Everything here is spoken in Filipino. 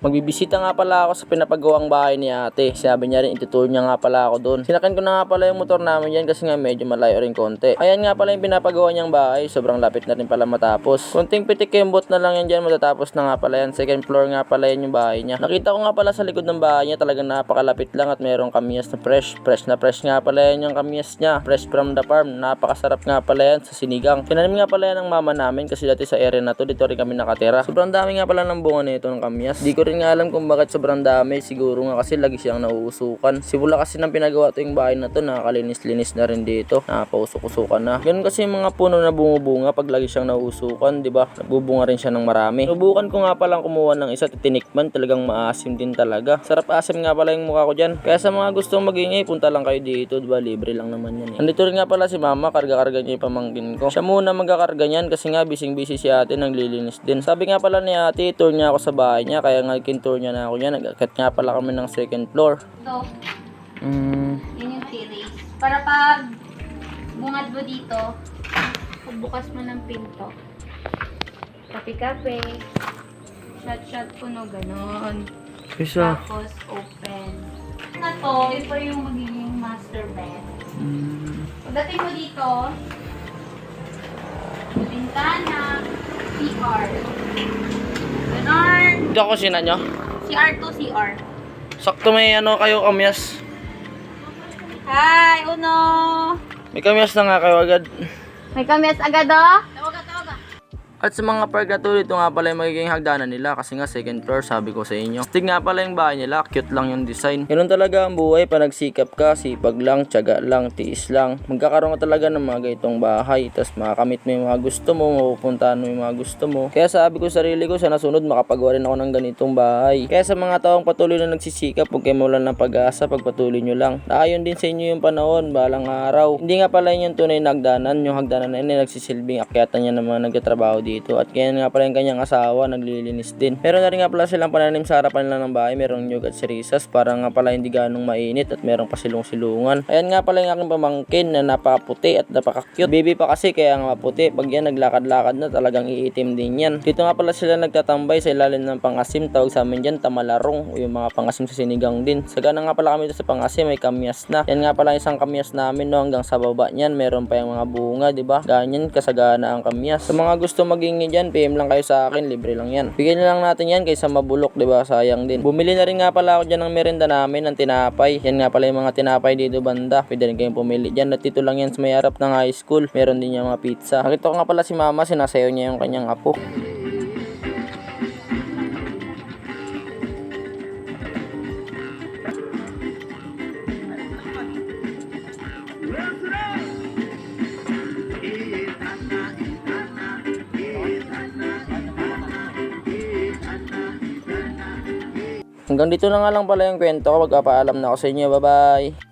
Magbibisita nga pala ako sa pinapagawang bahay ni ate. Sabi niya rin itutur niya nga pala ako doon. Sinakan ko na nga pala yung motor namin dyan kasi nga medyo malayo rin konti. Ayan nga pala yung pinapagawa niyang bahay. Sobrang lapit na rin pala matapos. Konting pitikembot na lang yan dyan, matatapos na nga pala yan. Second floor nga pala yan yung bahay niya. Nakita ko nga pala sa likod ng bahay niya, talagang napakalapit lang at merong kamyas na fresh. Fresh na fresh nga pala yan yung kamyas niya. Fresh from the farm. Napakasarap nga pala yan sa sinigang. Tinanim nga pala yan ng mama namin kasi dati sa area na to, dito rin kami nakatira. Sobrang dami nga pala ng bunga nito ng kamyas. Di ko rin nga alam kung bakit sobrang dami. Siguro nga kasi lagi siyang nauusukan. Simula kasi nang pinagawa to yung bahay na to, nakakalinis-linis na rin dito. Nakakausok-usukan na. Ganun kasi yung mga puno na bumubunga pag lagi siyang nauusukan, di ba? Nagbubunga rin siya ng marami. Subukan ko nga palang kumuha ng isa, titinikman. Talagang maasim din talaga. Sarap asim nga pala yung mukha ko dyan. Kaya sa mga gustong magingay, punta lang kayo dito, di ba? Libre lang naman yan eh. Andito rin nga pala si mama, karga-karga niya yung pamangkin ko. Siya muna magkakarga niyan kasi nga bising-busy si ate, naglilinis din. Sabi nga pala ni ate, tour niya ako sa bahay niya, kaya nga tour niya na ako niya. Nag-akit nga pala kami ng second floor. Ito. Yun yung terrace. Para pag bungad mo dito, pagbukas mo ng pinto, kape-kape, shot-shot puno, ganon. Isa. Tapos open. Na to, ito yung magiging master bed. Pagdating mo dito, bintana, CR. Ganon. Ito ako sina nyo. CR to CR. Sakto may ano kayo kamyas. Hi, Uno! May kamyas na nga kayo agad. May kamyas agad oh? Tawaga. At sa mga park na to, dito nga pala yung magiging hagdanan nila kasi nga second floor, sabi ko sa inyo. Stig nga pala yung bahay nila, cute lang yung design. Ganun talaga ang buhay, pa nagsikap ka, sipag lang, tiyaga lang, tiis lang. Magkakaroon ka talaga ng mga ganitong bahay, tas makakamit mo yung mga gusto mo, mapupuntahan mo yung mga gusto mo. Kaya sabi ko sa sarili ko, sana sunod makapagawa rin ako ng ganitong bahay. Kaya sa mga taong patuloy na nagsisikap, huwag kayo mawalan ng pag-asa, pagpatuloy nyo lang. Naayon din sa inyo yung panahon, balang araw. Hindi nga pala yun yung tunay na hagdanan, yung hagdanan na yun, nagsisilbing akyatan niya ng mga nagtatrabaho dito. At kaya nga pala yung kanyang asawa naglilinis din. Meron na rin nga pala silang pananim sa harapan nila ng bahay. Merong nyug at sirisas para nga pala hindi ganong mainit. At merong pasilong-silungan. Ayan nga pala yung aking pamangkin na napakaputi at napaka-cute. Baby pa kasi kaya nga maputi. Pag yan naglakad-lakad na talagang iitim din yan. Dito nga pala sila nagtatambay sa ilalim ng pangasim. Tawag sa amin dyan tamalarong. O yung mga pangasim sa sinigang din. Sagana nga pala kami dito sa pangasim. May kamyas na. Yan nga pala isang kamyas namin no. Hanggang sa baba niyan meron pa yung mga bunga, diba? Ganyan kasagana ang kamyas. Sa mga gusto maging dyan, PM lang kayo sa akin, libre lang yan. Bigyan na lang natin yan kaysa mabulok, diba? Sayang din. Bumili na rin nga pala ako dyan ng merienda namin, ng tinapay. Yan nga pala yung mga tinapay dito banda. Pwede rin kayong pumili dyan. At dito lang yan sa may harap ng high school. Meron din yung mga pizza. Nakita ko nga pala si mama, sinasayaw niya yung kanyang apo. Hanggang dito na nga lang pala yung kwento ko. Magpapaalam na ako sa inyo. Bye-bye!